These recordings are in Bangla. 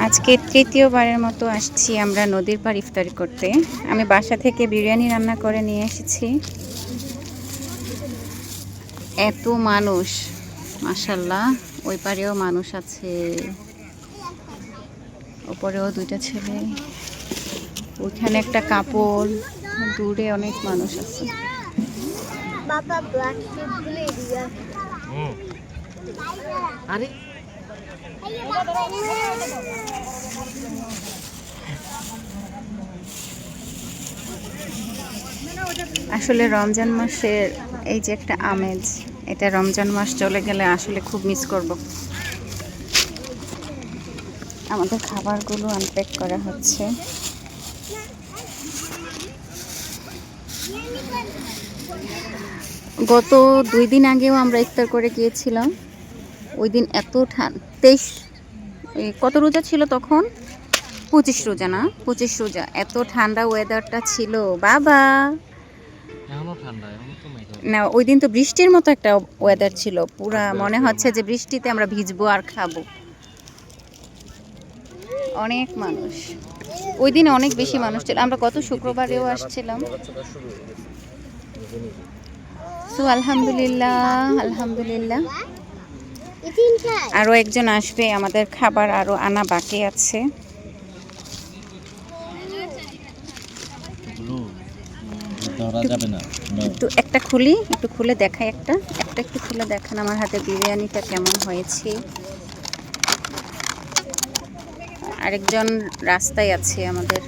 আজকে তৃতীয়বারের মতো আসছি আমরা নদীর পাড় ইফতারি করতে। আমি বাসা থেকে বিরিয়ানি রান্না করে নিয়ে এসেছি। এত মানুষ, মাশাআল্লাহ। ওই পারেও মানুষ আছে, ওপরেও দুইটা ছেলে, ওইখানে একটা কাপড়, দূরে অনেক মানুষ আছে। আরে আসলে রমজান মাসের এই যে একটা আমেজ, এটা রমজান মাস চলে গেলে আসলে খুব মিস করব। আমাদের খাবারগুলো আনপ্যাক করা হচ্ছে। গত 2 দিন আগেও আমরা ইফতার করে গিয়েছিলাম। ওই দিন এত ঠান্ডা, 23 কত রোজা ছিল তখন, 25 রোজা না, 25 রোজা। এত ঠান্ডা ওয়েদারটা ছিল বাবা। না, ওই দিন তো বৃষ্টির মতো একটা ওয়েদার ছিল, পুরা মনে হচ্ছে যে বৃষ্টিতে আমরা ভিজবো আর খাবো। অনেক মানুষ ওই দিন, অনেক বেশি মানুষ ছিল। আমরা গত শুক্রবারেও আসছিলাম। সো আলহামদুলিল্লাহ, আলহামদুলিল্লাহ। আরও একজন আসবে, আমাদের খাবার আরও আনা বাকি আছে। একটু একটা খুলি, একটু খুলে দেখাই, একটা একটু খুলে দেখান আমার হাতে বিরিয়ানিটা কেমন হয়েছে। আরেকজন রাস্তায় আছে, আমাদের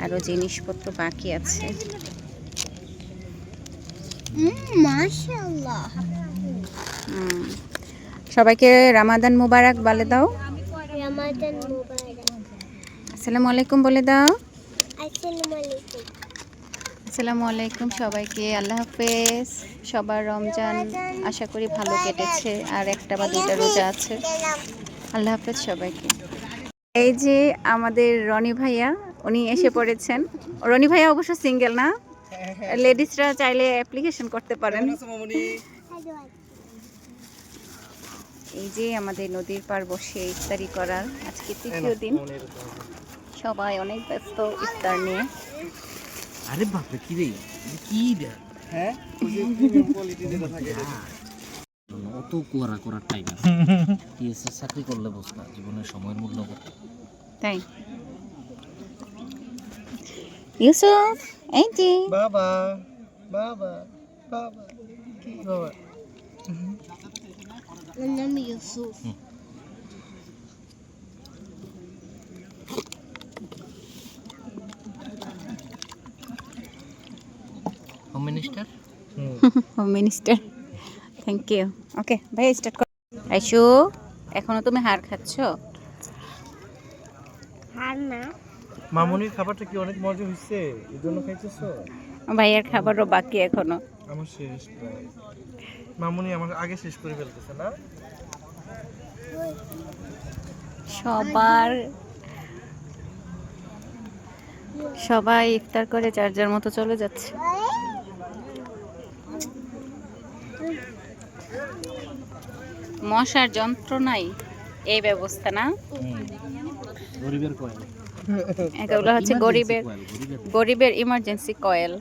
আরো জিনিসপত্র বাকি আছে। মাশাআল্লাহ। সবাইকে রামাদান মুবারক বলে দাও। রামাদান মুবারক। আসসালামু আলাইকুম বলে দাও। আসসালামু আলাইকুম। আসসালামু আলাইকুম সবাইকে। আল্লাহ হাফেজ। সবার রমজান আশা করি ভালো কেটেছে, আর একটা বা দুইটা রোজা আছে। আল্লাহ হাফেজ সবাইকে। এই যে আমাদের রনি ভাইয়া, উনি এসে পড়েছেন। রনি ভাইয়া অবশ্য সিঙ্গেল না, লেডিসরা চাইলে অ্যাপ্লিকেশন করতে পারেন। এই যে আমাদের নদীর পাড় বসে ইফতারি করার আজকে তৃতীয় দিন। সবাই অনেক ব্যস্ত ইফতার নিয়ে। আরে বাপরে, কি রে, কি রে, হ্যাঁ অত কুয়ারা করার টাইম আছে? টিএসএস চাকরি করলে বসতা জীবনের সময়ের মূল্য কত। তাই ইউসুফ, এই যে বাবা বাবা বাবা, কি বাবা? আমার নাম Yusuf. Home minister, home minister, thank you. Okay ভাই, স্টার্ট কর। আইসু, এখনো তুমি হার খাচ্ছ? হার না, মামুনির খাবারটা কি অনেক মজা হয়েছে, এই জন্য খাইতেছো? ভাইয়ের খাবারও বাকি এখনো। আমার শেষ প্রায়। মামুনি আমার আগে শেষ করে ফেলতেছে না? সবাই ইফতার করে যার যার মতো চলে যাচ্ছে। মশার যন্ত্রণাই এই ব্যবস্থা না? গরিবের কয়েল, এগুলো হচ্ছে গরিবের ইমার্জেন্সি কয়েল।